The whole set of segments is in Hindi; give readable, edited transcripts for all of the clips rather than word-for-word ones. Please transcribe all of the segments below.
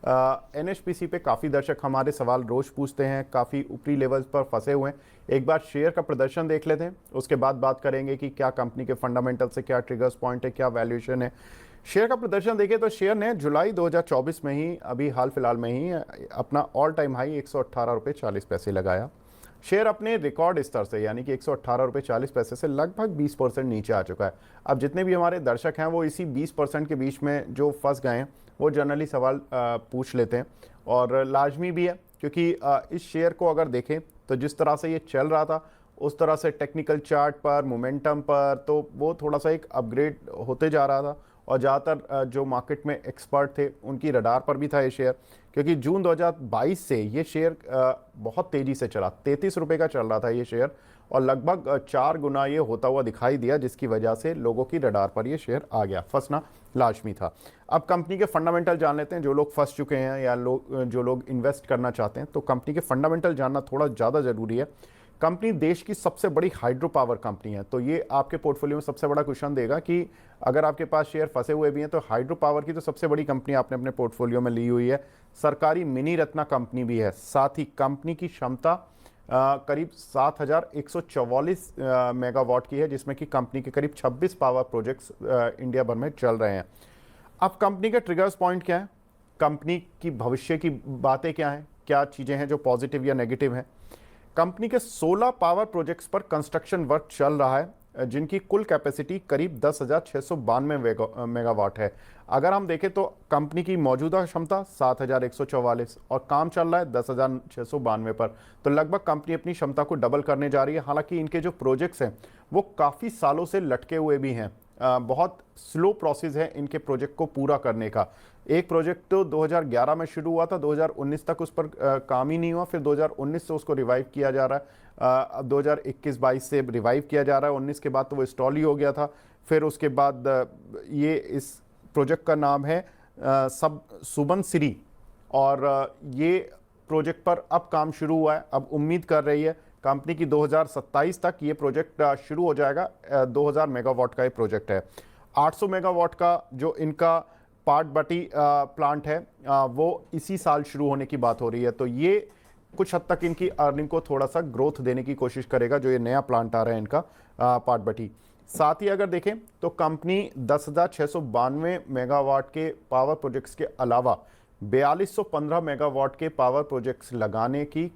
एनएचपीसी पे काफ़ी दर्शक हमारे सवाल रोज पूछते हैं, काफ़ी ऊपरी लेवल्स पर फंसे हुए हैं। एक बार शेयर का प्रदर्शन देख लेते हैं, उसके बाद बात करेंगे कि क्या कंपनी के फंडामेंटल से, क्या ट्रिगर्स पॉइंट है, क्या वैल्यूएशन है। शेयर का प्रदर्शन देखिए तो शेयर ने जुलाई 2024 में ही, अभी हाल फिलहाल में ही अपना ऑल टाइम हाई 118.40 रुपये लगाया। शेयर अपने रिकॉर्ड स्तर से यानी कि 118.40 रुपये से लगभग 20% नीचे आ चुका है। अब जितने भी हमारे दर्शक हैं वो इसी 20% के बीच में जो फंस गए हैं वो जनरली सवाल पूछ लेते हैं, और लाजमी भी है, क्योंकि इस शेयर को अगर देखें तो जिस तरह से ये चल रहा था उस तरह से टेक्निकल चार्ट पर, मोमेंटम पर, तो वो थोड़ा सा एक अपग्रेड होते जा रहा था। और ज़्यादातर जो मार्केट में एक्सपर्ट थे उनकी रडार पर भी था ये शेयर, क्योंकि जून 2022 से ये शेयर बहुत तेज़ी से चला, 33 रुपये का चल रहा था ये शेयर, और लगभग 4 गुना ये होता हुआ दिखाई दिया, जिसकी वजह से लोगों की रडार पर ये शेयर आ गया। फंसना लाजमी था। अब कंपनी के फंडामेंटल जान लेते हैं। जो लोग फंस चुके हैं या जो लोग इन्वेस्ट करना चाहते हैं, तो कंपनी के फंडामेंटल जानना थोड़ा ज़्यादा ज़रूरी है। कंपनी देश की सबसे बड़ी हाइड्रो पावर कंपनी है, तो ये आपके पोर्टफोलियो में सबसे बड़ा क्वेश्चन देगा कि अगर आपके पास शेयर फंसे हुए भी हैं तो हाइड्रो पावर की तो सबसे बड़ी कंपनी आपने अपने पोर्टफोलियो में ली हुई है। सरकारी मिनी रत्ना कंपनी भी है। साथ ही कंपनी की क्षमता करीब 7,144 मेगावाट की है, जिसमें कि कंपनी के करीब 26 पावर प्रोजेक्ट्स इंडिया भर में चल रहे हैं। अब कंपनी के ट्रिगर्स पॉइंट क्या है, कंपनी की भविष्य की बातें क्या हैं, क्या चीज़ें हैं जो पॉजिटिव या नेगेटिव हैं। कंपनी के 16 पावर प्रोजेक्ट्स पर कंस्ट्रक्शन वर्क चल रहा है, जिनकी कुल कैपेसिटी करीब 10,692 मेगावाट है। अगर हम देखें तो कंपनी की मौजूदा क्षमता 7,144 और काम चल रहा है 10,692 पर, तो लगभग कंपनी अपनी क्षमता को डबल करने जा रही है। हालांकि इनके जो प्रोजेक्ट्स हैं वो काफ़ी सालों से लटके हुए भी हैं। बहुत स्लो प्रोसेस है इनके प्रोजेक्ट को पूरा करने का। एक प्रोजेक्ट तो 2011 में शुरू हुआ था, 2019 तक उस पर काम ही नहीं हुआ, फिर 2019 से उसको रिवाइव किया जा रहा है। अब 2021-22 से रिवाइव किया जा रहा है। 19 के बाद तो वो स्टॉल ही हो गया था। फिर उसके बाद ये इस प्रोजेक्ट का नाम है सुबनसिरी, और ये प्रोजेक्ट पर अब काम शुरू हुआ है। अब उम्मीद कर रही है कंपनी की 2027 तक ये प्रोजेक्ट शुरू हो जाएगा। 2000 मेगावाट का ये प्रोजेक्ट है। 800 मेगावाट का जो इनका पाटबटी प्लांट है वो इसी साल शुरू होने की बात हो रही है, तो ये कुछ हद तक इनकी अर्निंग को थोड़ा सा ग्रोथ देने की कोशिश करेगा, जो ये नया प्लांट आ रहा है इनका पाटबटी। साथ ही अगर देखें तो कंपनी 10,692 मेगावाट के पावर प्रोजेक्ट्स के अलावा 4215 मेगावाट के पावर प्रोजेक्ट्स लगाने की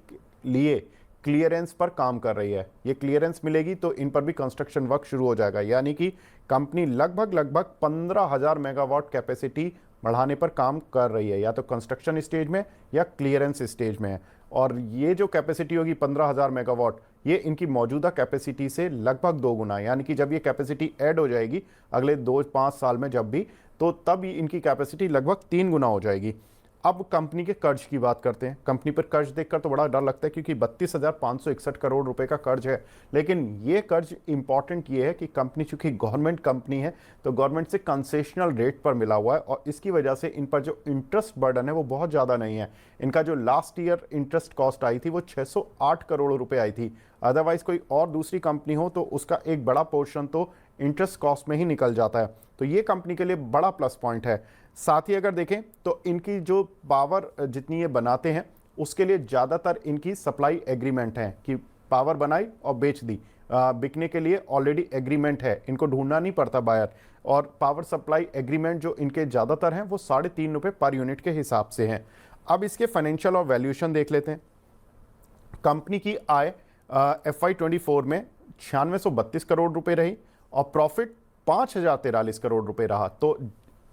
लिए क्लियरेंस पर काम कर रही है। ये क्लियरेंस मिलेगी तो इन पर भी कंस्ट्रक्शन वर्क शुरू हो जाएगा, यानी कि कंपनी लगभग 15,000 मेगावाट कैपेसिटी बढ़ाने पर काम कर रही है, या तो कंस्ट्रक्शन स्टेज में या क्लियरेंस स्टेज में है। और ये जो कैपेसिटी होगी 15,000 मेगावाट, ये इनकी मौजूदा कैपेसिटी से लगभग 2 गुना, यानी कि जब ये कैपेसिटी ऐड हो जाएगी अगले 2-5 साल में जब भी, तो तब इनकी कैपेसिटी लगभग 3 गुना हो जाएगी। अब कंपनी के कर्ज की बात करते हैं। कंपनी पर कर्ज देखकर तो बड़ा डर लगता है, क्योंकि 32,561 करोड़ रुपए का कर्ज है। लेकिन ये कर्ज इंपॉर्टेंट ये है कि कंपनी चूंकि गवर्नमेंट कंपनी है तो गवर्नमेंट से कंसेशनल रेट पर मिला हुआ है, और इसकी वजह से इन पर जो इंटरेस्ट बर्डन है वो बहुत ज़्यादा नहीं है। इनका जो लास्ट ईयर इंटरेस्ट कॉस्ट आई थी वो 608 करोड़ रुपये आई थी। अदरवाइज कोई और दूसरी कंपनी हो तो उसका एक बड़ा पोर्शन तो इंटरेस्ट कॉस्ट में ही निकल जाता है, तो ये कंपनी के लिए बड़ा प्लस पॉइंट है। साथ ही अगर देखें तो इनकी जो पावर जितनी ये बनाते हैं उसके लिए ज़्यादातर इनकी सप्लाई एग्रीमेंट है, कि पावर बनाई और बेच दी। बिकने के लिए ऑलरेडी एग्रीमेंट है, इनको ढूंढना नहीं पड़ता बायर। और पावर सप्लाई एग्रीमेंट जो इनके ज़्यादातर हैं वो 3.5 रुपये पर यूनिट के हिसाब से हैं। अब इसके फाइनेंशियल और वैल्यूएशन देख लेते हैं। कंपनी की आय FY24 में 9632 करोड़ रुपए रही, और प्रॉफिट 5,043 करोड़ रुपए रहा। तो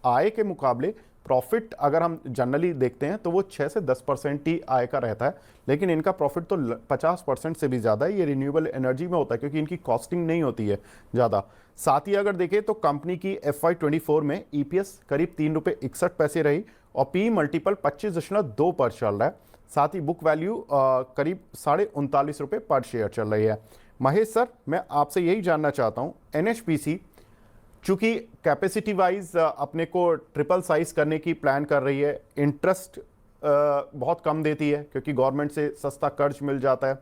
आय के मुकाबले प्रॉफिट अगर हम जनरली देखते हैं तो वो 6 से 10% ही आय का रहता है, लेकिन इनका प्रॉफिट तो 50% से भी ज़्यादा है। ये रिन्यूएबल एनर्जी में होता है, क्योंकि इनकी कॉस्टिंग नहीं होती है ज़्यादा। साथ ही अगर देखें तो कंपनी की FY24 में EPS करीब 3.61 रुपये रही, और पी मल्टीपल 25.2 पर चल रहा है। साथ ही बुक वैल्यू करीब 39.5 रुपये पर शेयर चल रही है। महेश सर, मैं आपसे यही जानना चाहता हूँ, NHPC चूंकि कैपेसिटी वाइज अपने को ट्रिपल साइज करने की प्लान कर रही है, इंटरेस्ट बहुत कम देती है क्योंकि गवर्नमेंट से सस्ता कर्ज मिल जाता है,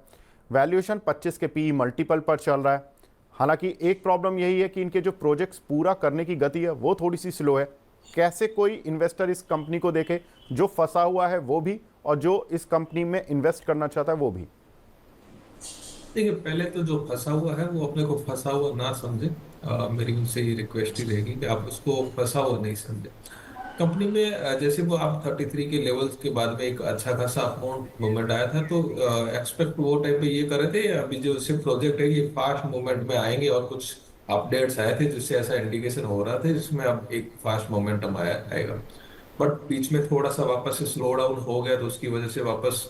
वैल्यूएशन 25 के पी मल्टीपल पर चल रहा है। हालांकि एक प्रॉब्लम यही है कि इनके जो प्रोजेक्ट्स पूरा करने की गति है वो थोड़ी सी स्लो है। कैसे कोई इन्वेस्टर इस कंपनी को देखे, जो फंसा हुआ है वो भी और जो इस कंपनी में इन्वेस्ट करना चाहता है वो भी? देखिए, पहले तो जो फंसा हुआ है वो अपने को फंसा हुआ ना समझे। मेरी उनसे ये रिक्वेस्ट ही रहेगी कि आप उसको फंसा हुआ नहीं समझे। कंपनी में जैसे वो आप 33 के लेवल्स के बाद में एक अच्छा खासा अमाउंट मूवमेंट आया था, तो एक्सपेक्ट वो टाइम पे ये कर रहे थे अभी जो सिर्फ प्रोजेक्ट है ये फास्ट मूवमेंट में आएंगे, और कुछ अपडेट्स आए थे जिससे ऐसा इंडिकेशन हो रहा था जिसमें अब एक फास्ट मोमेंटम आएगा। बट बीच में थोड़ा सा वापस से स्लो डाउन हो गया, तो उसकी वजह से वापस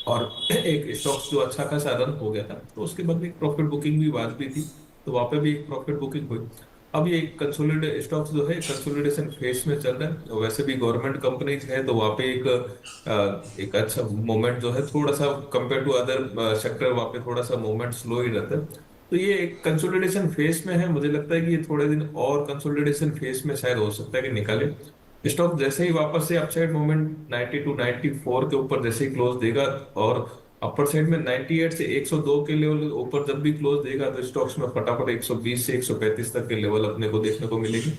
और एक स्टॉक्स जो अच्छा खासा रन हो गया था, तो उसके बाद में एक प्रॉफिट बुकिंग भी वाजबी थी, तो वहां पे भी एक प्रॉफिट बुकिंग हुई। अब ये कंसोलिडेट स्टॉक्स जो है कंसोलिडेशन फेज में चल रहा है, तो वैसे भी गवर्नमेंट कंपनीज है, तो वहाँ पे एक अच्छा मोमेंट जो है थोड़ा सा कंपेयर टू अदर सेक्टर, वहाँ पे थोड़ा सा मोमेंट स्लो ही रहता है। तो ये एक कंसोलिडेशन फेज में है, मुझे लगता है कि ये थोड़े दिन और कंसोलिडेशन फेज में शायद हो सकता है कि निकाले। स्टॉक जैसे ही वापस से अपसाइड मोमेंट 90 टू 94 के ऊपर जैसे ही क्लोज देगा, और अपर साइड में 98 से 102 के लेवल ऊपर जब भी क्लोज देगा, तो स्टॉक्स में फटाफट 120 से 135 तक के लेवल अपने को देखने को मिलेगी।